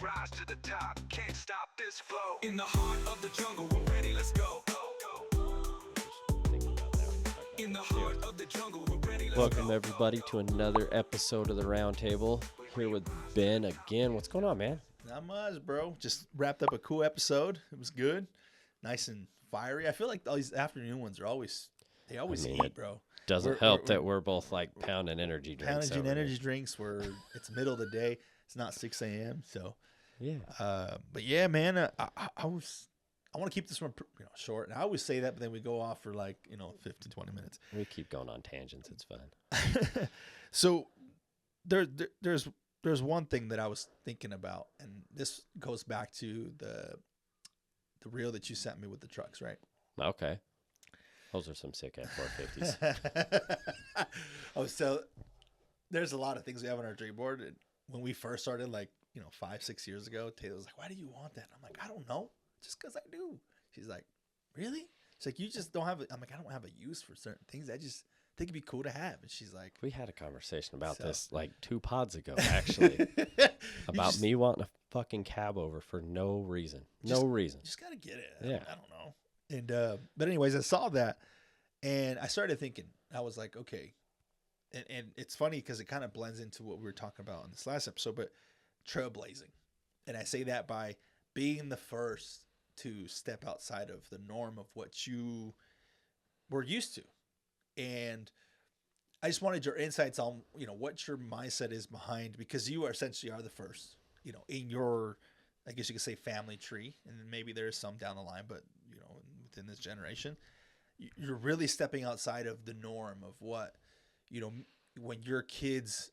we rise to the top. Can't stop this flow. In the heart of the jungle, we're ready, let's go. In the heart of the jungle, we're ready, let's Welcome, go. everybody, to another episode of the Roundtable. Here with Ben again. What's going on, man? Not much, bro. Just wrapped up a cool episode. It was good. Nice and fiery. I feel like all these afternoon ones are always heat, bro. Doesn't help that we're both like pounding energy drinks. Pounding energy drinks where it's middle of the day. It's not 6 a.m. So, yeah. But yeah, man, I want to keep this one short. And I always say that, but then we go off for 15, 20 minutes. We keep going on tangents. It's fun. So there's one thing that I was thinking about, and this goes back to the reel that you sent me with the trucks, right? Okay. Those are some sick F450s. There's a lot of things we have on our dream board. And when we first started, 5-6 years ago, Taylor was like, "Why do you want that?" I'm like, "I don't know, just because I do." She's like, "Really?" She's like, "You just don't have it." I'm like, "I don't have a use for certain things. I just think it'd be cool to have." And she's like, we had a conversation about this like 2 pods ago, actually, about me wanting a fucking cab over for no reason. No reason. Just got to get it. Yeah. I don't know. And, but anyways, I saw that and I started thinking, I was like, okay. And it's funny because it kind of blends into what we were talking about in this last episode, but trailblazing. And I say that by being the first to step outside of the norm of what you were used to. And I just wanted your insights on, what your mindset is behind, because you are essentially the first, in your, I guess you could say, family tree. And maybe there's some down the line, but, within this generation, you're really stepping outside of the norm of what, when your kids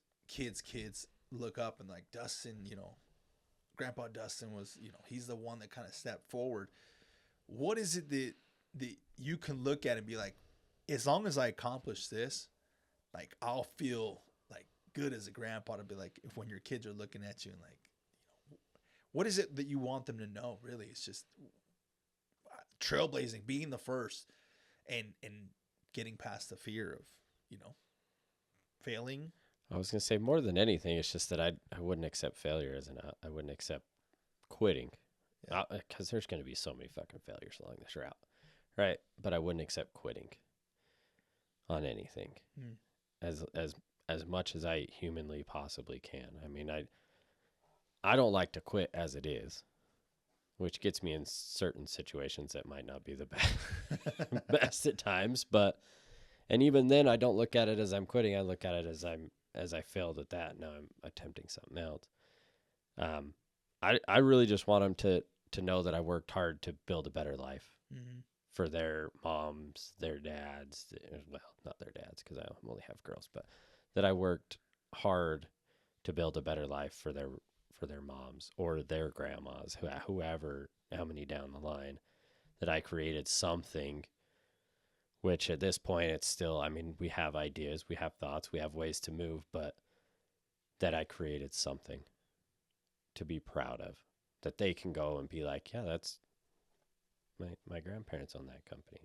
look up and like Dustin, Grandpa Dustin was, he's the one that kind of stepped forward. What is it that you can look at and be like, as long as I accomplish this, like I'll feel like good as a grandpa to be like, if when your kids are looking at you and like, what is it that you want them to know? Really, it's just trailblazing, being the first, and getting past the fear of, failing. I was going to say, more than anything, it's just that I wouldn't accept failure I wouldn't accept quitting. Because there's going to be so many fucking failures along this route. Right? But I wouldn't accept quitting on anything as much as I humanly possibly can. I mean, I don't like to quit as it is, which gets me in certain situations that might not be the best at times. And even then, I don't look at it as I'm quitting. I look at it as I failed at that. Now I'm attempting something else. I really just want them to know that I worked hard to build a better life for their moms, their dads. Well, not their dads, because I only have girls, but that I worked hard to build a better life for their moms or their grandmas, whoever, how many down the line, that I created something, which at this point it's still, I mean, we have ideas, we have thoughts, we have ways to move, but that I created something to be proud of, that they can go and be like, yeah, that's my grandparents own that company,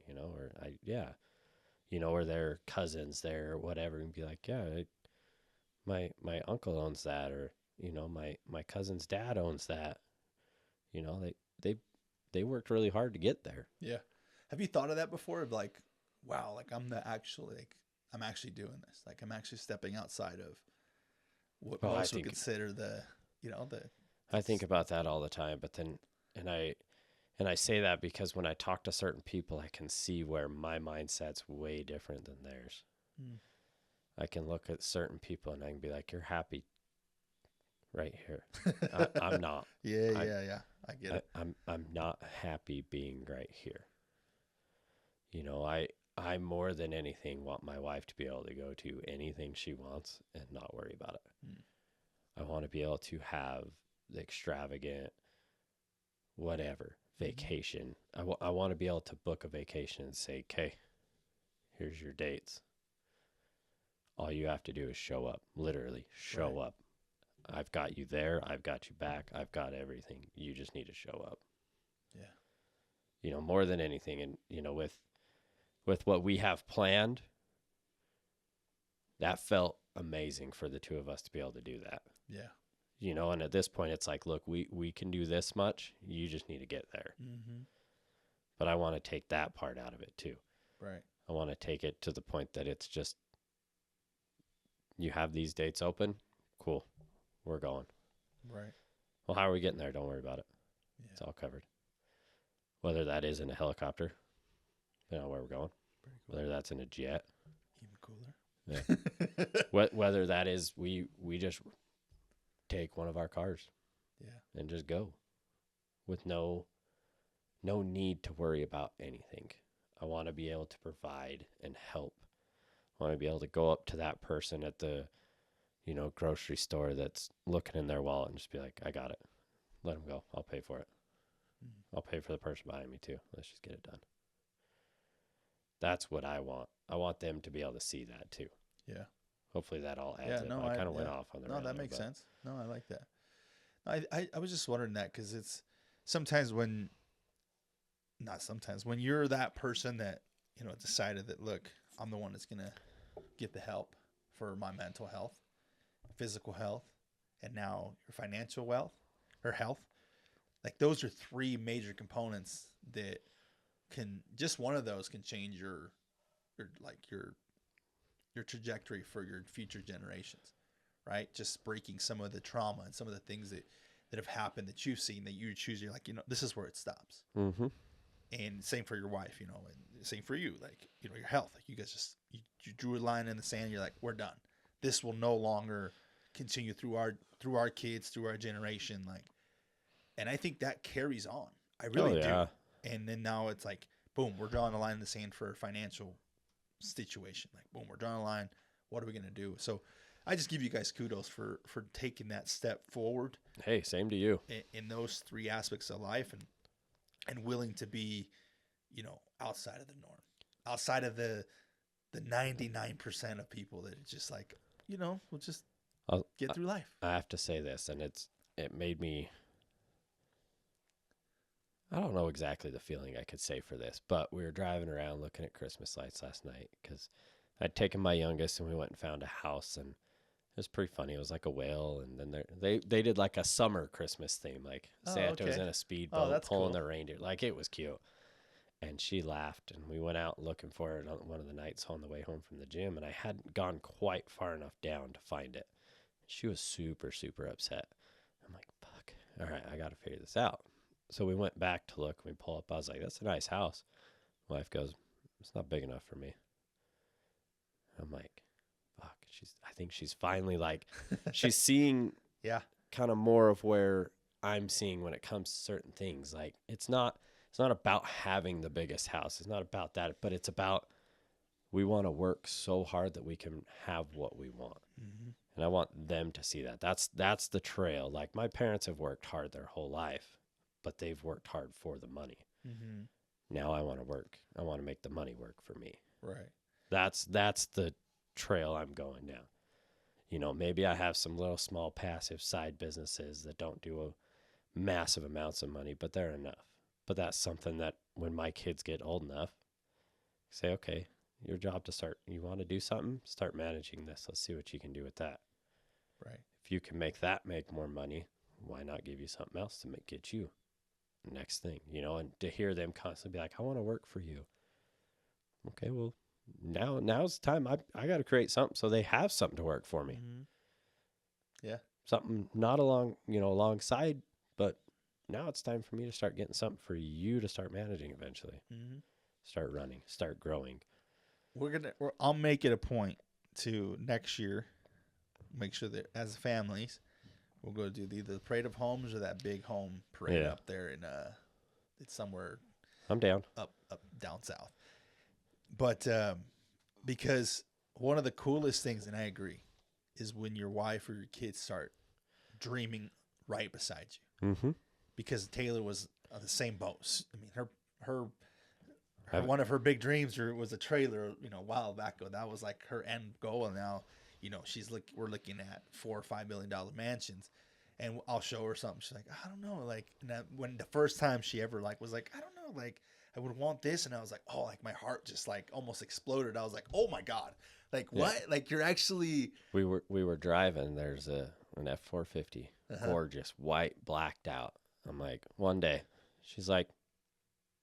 or their cousins, their whatever, and be like, yeah, my uncle owns that, or my cousin's dad owns that. They worked really hard to get there. Yeah. Have you thought of that before? Of like, wow, like I'm actually doing this. Like I'm actually stepping outside of what most would consider the. I think about that all the time, but then, and I say that because when I talk to certain people, I can see where my mindset's way different than theirs. I can look at certain people and I can be like, "You're happy right here." I'm not. Yeah. I get it. I'm not happy being right here. I more than anything want my wife to be able to go to anything she wants and not worry about it. I want to be able to have the extravagant whatever vacation. I want to be able to book a vacation and say, "Okay, here's your dates. All you have to do is show up. Literally show up. I've got you there. I've got you back. I've got everything. You just need to show up." Yeah. More than anything. And, with what we have planned, that felt amazing for the two of us to be able to do that. Yeah. you know, and at this point it's like, look, we can do this much. You just need to get there. Mm-hmm. But I want to take that part out of it too. Right. I want to take it to the point that it's just, you have these dates open. Cool. We're going. Right. Well, how are we getting there? Don't worry about it. Yeah. It's all covered. Whether that is in a helicopter, you know where we're going. Pretty cool. Whether that's in a jet. Even cooler. Yeah. Whether that is we just take one of our cars. Yeah. And just go. With no need to worry about anything. I want to be able to provide and help. I want to be able to go up to that person at the, you know, grocery store that's looking in their wallet and just be like, I got it. Let them go. I'll pay for it. I'll pay for the person behind me too. Let's just get it done. That's what I want. I want them to be able to see that too. Yeah. Hopefully that all adds up. I kind of went off on the No, that random, makes sense. No, I like that. I was just wondering that because it's sometimes when you're that person that, you know, decided that, look, I'm the one that's going to get the help for my mental health, physical health, and now your financial wealth or health. Like those are three major components that can, just one of those can change your trajectory for your future generations, right? Just breaking some of the trauma and some of the things that have happened that you've seen that you choose. You're like, you know, this is where it stops. Mm-hmm. And same for your wife, you know, and same for you, like, you know, your health. Like you guys just, you drew a line in the sand. You're like, we're done. This will no longer continue through our kids, through our generation. Like, and I think that carries on. I really do. And then now it's like, boom, we're drawing a line in the sand for a financial situation. Like, boom, we're drawing a line. What are we going to do? So I just give you guys kudos for taking that step forward. Hey, same to you. In those three aspects of life, and willing to be, you know, outside of the norm, outside of the 99% of people that it's just like, you know, we'll just get through life. I have to say this, and it made me, I don't know exactly the feeling I could say for this, but we were driving around looking at Christmas lights last night because I'd taken my youngest and we went and found a house, and it was pretty funny. It was like a whale, and then they did like a summer Christmas theme, like Santa was in a speedboat pulling the reindeer. Like, it was cute. And she laughed, and we went out looking for it on one of the nights on the way home from the gym, and I hadn't gone quite far enough down to find it. She was super, super upset. I'm like, fuck. All right, I got to figure this out. So we went back to look, and we pull up. I was like, that's a nice house. My wife goes, it's not big enough for me. I'm like, fuck. I think she's finally like, she's seeing kind of more of where I'm seeing when it comes to certain things. Like, it's not about having the biggest house. It's not about that, but it's about, we want to work so hard that we can have what we want. Mm-hmm. And I want them to see that. That's the trail. Like, my parents have worked hard their whole life, but they've worked hard for the money. Mm-hmm. Now I want to work. I want to make the money work for me. Right. That's the trail I'm going down. You know, maybe I have some little small passive side businesses that don't do massive amounts of money, but they're enough. But that's something that when my kids get old enough, say, okay, your job to start, you want to do something, start managing this. Let's see what you can do with that. Right. If you can make that make more money, why not give you something else to get you the next thing, you know? And to hear them constantly be like, I want to work for you. Okay, well, now's the time. I got to create something so they have something to work for me. Mm-hmm. Yeah. Something not alongside, but now it's time for me to start getting something for you to start managing eventually. Mm-hmm. Start running, start growing. I'll make it a point to next year make sure that as families we'll go do either the Parade of Homes or that big home parade up there in it's somewhere. I'm down. Up down south. But because one of the coolest things, and I agree, is when your wife or your kids start dreaming right beside you. Mm-hmm. Because Taylor was on the same boat. I mean, her one of her big dreams was a trailer, you know, a while back ago. That was like her end goal. And now, you know, we're looking at $4 or $5 million mansions. And I'll show her something. She's like, I don't know. Like, when the first time she ever was like, I don't know, like, I would want this. And I was like, oh, like my heart just like almost exploded. I was like, oh my God. Like, what? Like, you're actually. We were driving. There's an F450, Uh-huh. gorgeous, white, blacked out. I'm like, one day, she's like,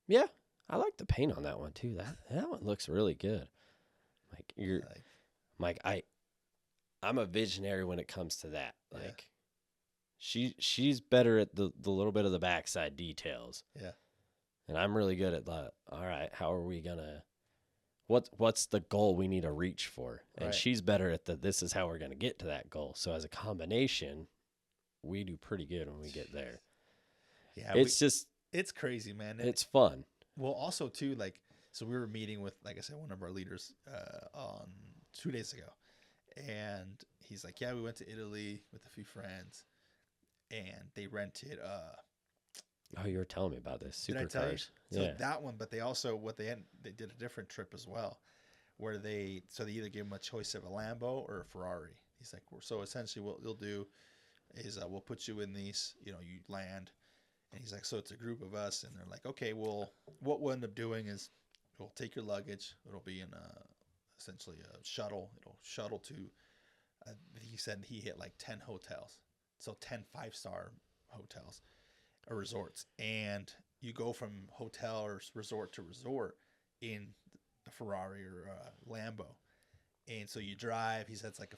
yeah, I like the paint on that one too. That one looks really good. Like I'm a visionary when it comes to that. Like, she's better at the little bit of the backside details. Yeah. And I'm really good at that. All right, how are we gonna? What's the goal we need to reach for? And Right. she's better at this is how we're gonna get to that goal. So as a combination, we do pretty good when we get there. Yeah. It's crazy, man. It's fun. Well, also too, like, so we were meeting with, like I said, one of our leaders on 2 days ago, and he's like, yeah, we went to Italy with a few friends, and they rented. Oh, you were telling me about this Did I tell you? supercars. So Yeah. that one, but they also they did a different trip as well, where they either gave him a choice of a Lambo or a Ferrari. He's like, so essentially, what we'll do is we'll put you in these, you land. And he's like, so it's a group of us, and they're like, okay, well, what we'll end up doing is we'll take your luggage. It'll be in essentially a shuttle. It'll shuttle to, he said he hit like 10 hotels. So 10 5-star hotels or resorts. And you go from hotel or resort to resort in a Ferrari or a Lambo. And so you drive, he said it's like a,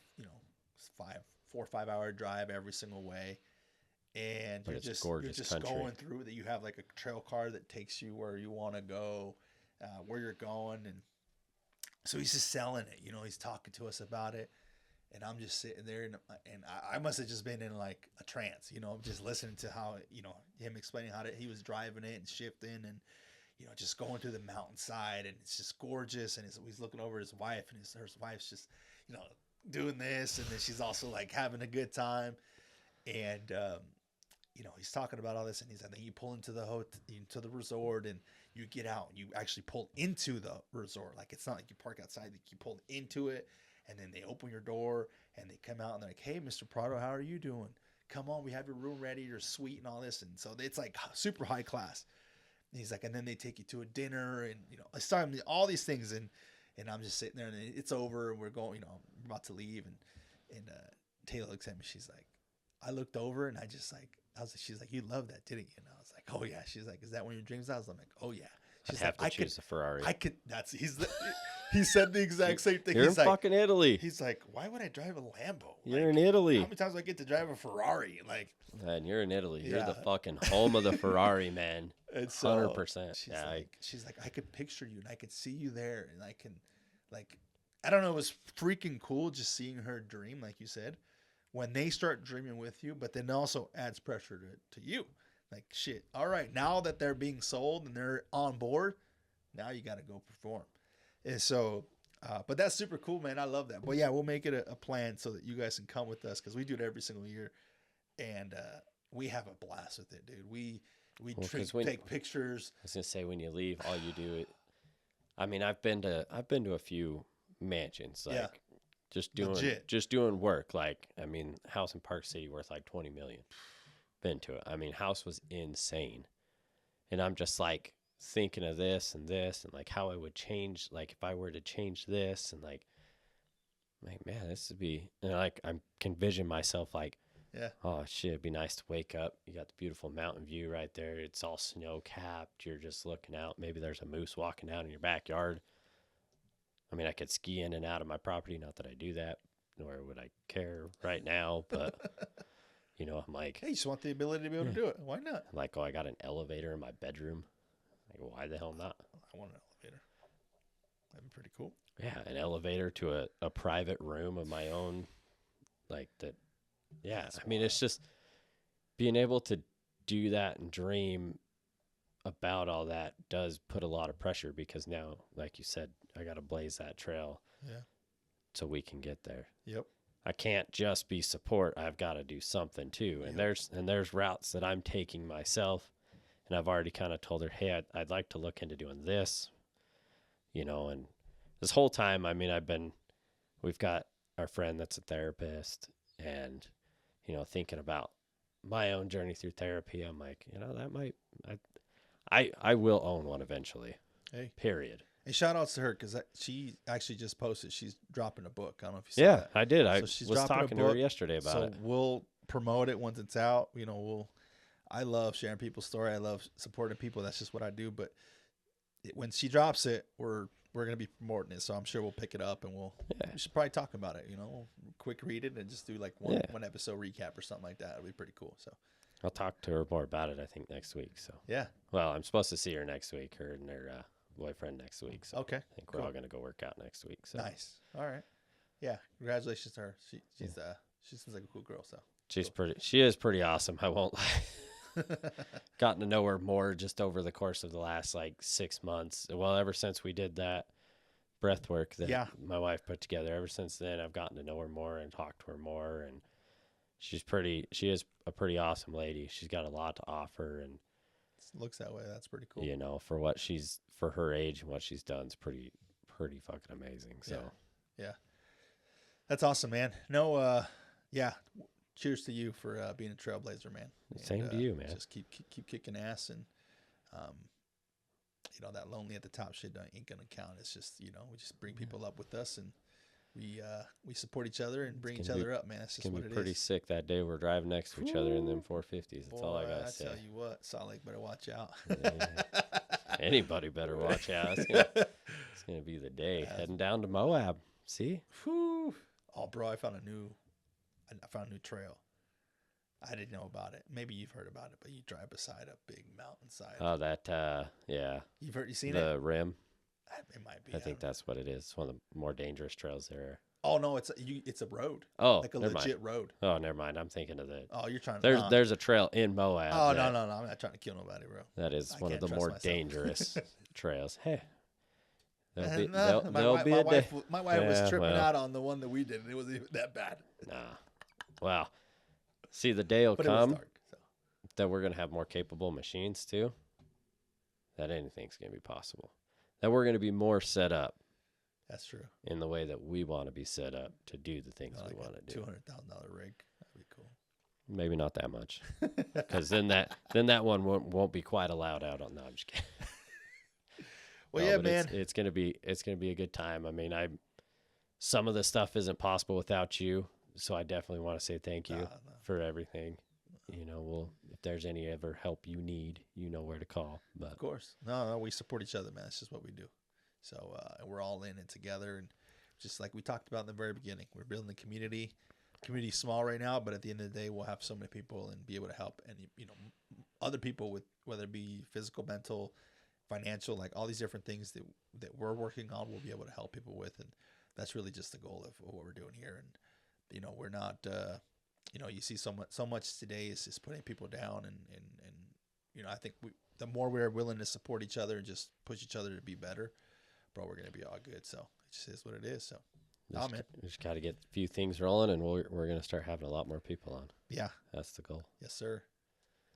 4 or 5 hour drive every single way. And But you're it's just gorgeous country. going through that. You have like a trail car that takes you where you want to go, where you're going. And so he's just selling it, he's talking to us about it. And I'm just sitting there and I must have just been in like a trance, just listening to how, him explaining how he was driving it and shifting and, just going through the mountainside, and it's just gorgeous. And he's looking over his wife, and her wife's just, doing this. And then she's also like having a good time. And, he's talking about all this, and then you pull into the resort, and you get out, and you actually pull into the resort. Like, it's not like you park outside, like you pull into it, and then they open your door, and they come out, and they're like, hey, Mr. Prado, how are you doing? Come on, we have your room ready, your suite and all this. And so it's like super high class. And he's like, and then they take you to a dinner, and, it's talking all these things. And I'm just sitting there, and it's over, and we're going, we're about to leave. And Taylor looks at me. She's like, I looked over, and she's like, you love that, didn't you? And I was like, oh yeah. She's like, is that one of your dreams? I was like, oh yeah. She's I'd have like, to choose a Ferrari. He said the exact same thing. You're He's in like, fucking Italy. he's like, why would I drive a Lambo? You're Like, in Italy. How many times do I get to drive a Ferrari? Like, Man, you're in Italy. You're the Yeah. fucking home of the Ferrari, man. it's 100%. She's Yeah, she's like, I could picture you, and I could see you there, and I can, like, I don't know. It was freaking cool just seeing her dream, like you said, when they start dreaming with you, but then also adds pressure to you. Like, shit. All right, now that they're being sold and they're on board, now you got to go perform. And so, but that's super cool, man. I love that. But yeah, we'll make it a plan so that you guys can come with us, because we do it every single year, and we have a blast with it, dude. We take pictures. I was gonna say, when you leave, all you do it. I mean, I've been to a few mansions, like Yeah. just doing work. Like, I mean, house in Park City worth like $20 million. Been to it. I mean, house was insane, and I'm just like thinking of this and like how I would change, like if I were to change this, and like man, this would be, like I can vision myself like, Yeah. oh shit, it'd be nice to wake up. You got the beautiful mountain view right there. It's all snow capped. You're just looking out. Maybe there's a moose walking out in your backyard. I mean, I could ski in and out of my property. Not that I do that, nor would I care right now. But, I'm like, Hey, you just want the ability to be able to do it. Why not? oh, I got an elevator in my bedroom. Like, why the hell not? I want an elevator. That'd be pretty cool. Yeah, an elevator to a private room of my own. Like that. Yeah, That's I mean, it's just being able to do that and dream about all that does put a lot of pressure, because now, like you said, I got to blaze that trail. Yeah. So we can get there. Yep. I can't just be support. I've got to do something too. And there's routes that I'm taking myself, and I've already kind of told her, hey, I'd like to look into doing this, and this whole time, I mean, we've got our friend that's a therapist, and, thinking about my own journey through therapy. I'm like, that might, I will own one eventually. Hey. Period. And shout outs to her because she actually just posted she's dropping a book. I don't know if you saw Yeah, that. I did. So I she's was dropping a talking to her book, yesterday about it. So we'll promote it once it's out. You know, I love sharing people's story. I love supporting people. That's just what I do. But when she drops it, we're gonna be promoting it. So I'm sure we'll pick it up and we should probably talk about it. You know, we'll quick read it and just do like one episode recap or something like that. It'll be pretty cool. So I'll talk to her more about it, I think, next week. So yeah. Well, I'm supposed to see her next week, her and her boyfriend next week. So okay. I think we're all going to go work out next week. So nice. All right. Yeah. Congratulations to her. She seems like a cool girl. So she is pretty awesome. I won't lie. Gotten to know her more just over the course of the last like 6 months. Well, ever since we did that breath work that my wife put together, ever since then, I've gotten to know her more and talked to her more. And she is a pretty awesome lady. She's got a lot to offer, and looks that way. That's pretty cool. You know, for her age and what she's done, it's pretty fucking amazing. So yeah. That's awesome, man. No, cheers to you for being a trailblazer, man. Same to you, man. Just keep kicking ass, and you know, that lonely at the top shit ain't gonna count. It's just, you know, we just bring people up with us, and we support each other and bring each other up, man. That's just what it is. It's gonna be pretty sick that day we're driving next to each other in them 450s. That's all I gotta say. I tell you what, Salt Lake better watch out. Anybody better watch out. It's gonna be the day. Heading down to Moab. See? Whew. Oh, bro, I found a new trail. I didn't know about it. Maybe you've heard about it, but you drive beside a big mountainside. Oh, that yeah. You seen the rim? It might be. I think that's what it is. It's one of the more dangerous trails there. Oh no, it's a road. Oh, like a legit road. Oh, never mind. I'm thinking of the. Oh, you're trying to. There's a trail in Moab. Oh no, I'm not trying to kill nobody, bro. That is one of the more dangerous trails. Hey, my wife was tripping out on the one that we did, and it wasn't even that bad. Nah. Wow. See, the day will but come it was dark, so. that we're gonna have more capable machines too. That anything's gonna be possible. That we're gonna be more set up. That's true. In the way that we want to be set up to do the things we want to do. $200,000 rig. That'd be cool. Maybe not that much, because then that one won't be quite allowed out on. No, I'm just kidding. Well, yeah, man. It's gonna be a good time. I mean, some of the stuff isn't possible without you, so I definitely want to say thank you for everything. You know, if there's any ever help you need, you know where to call. But of course, no, we support each other, man. That's just what we do. So we're all in it together, and just like we talked about in the very beginning, we're building the community. Community's small right now, but at the end of the day, we'll have so many people and be able to help, and you know, other people with whether it be physical, mental, financial, like all these different things that we're working on, we'll be able to help people with, and that's really just the goal of what we're doing here. And you know, we're not, you know, you see so much today is just putting people down, and you know, I think the more we're willing to support each other and just push each other to be better, bro, we're gonna be all good. So it just is what it is. So, man, we just got to get a few things rolling, and we're gonna start having a lot more people on. Yeah, that's the goal. Yes, sir.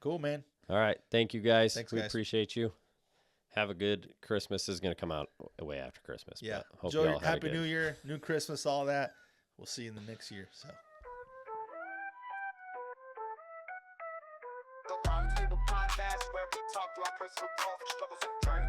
Cool, man. All right, thank you guys. Thanks, we guys. appreciate you. Have a good Christmas. This is gonna come out way after Christmas. Yeah. Hope Enjoy. y'all Happy New Year, New Christmas, all that. We'll see you in the next year. So. The Round Table Podcast, where we talk to our personal growth, struggles, and journey.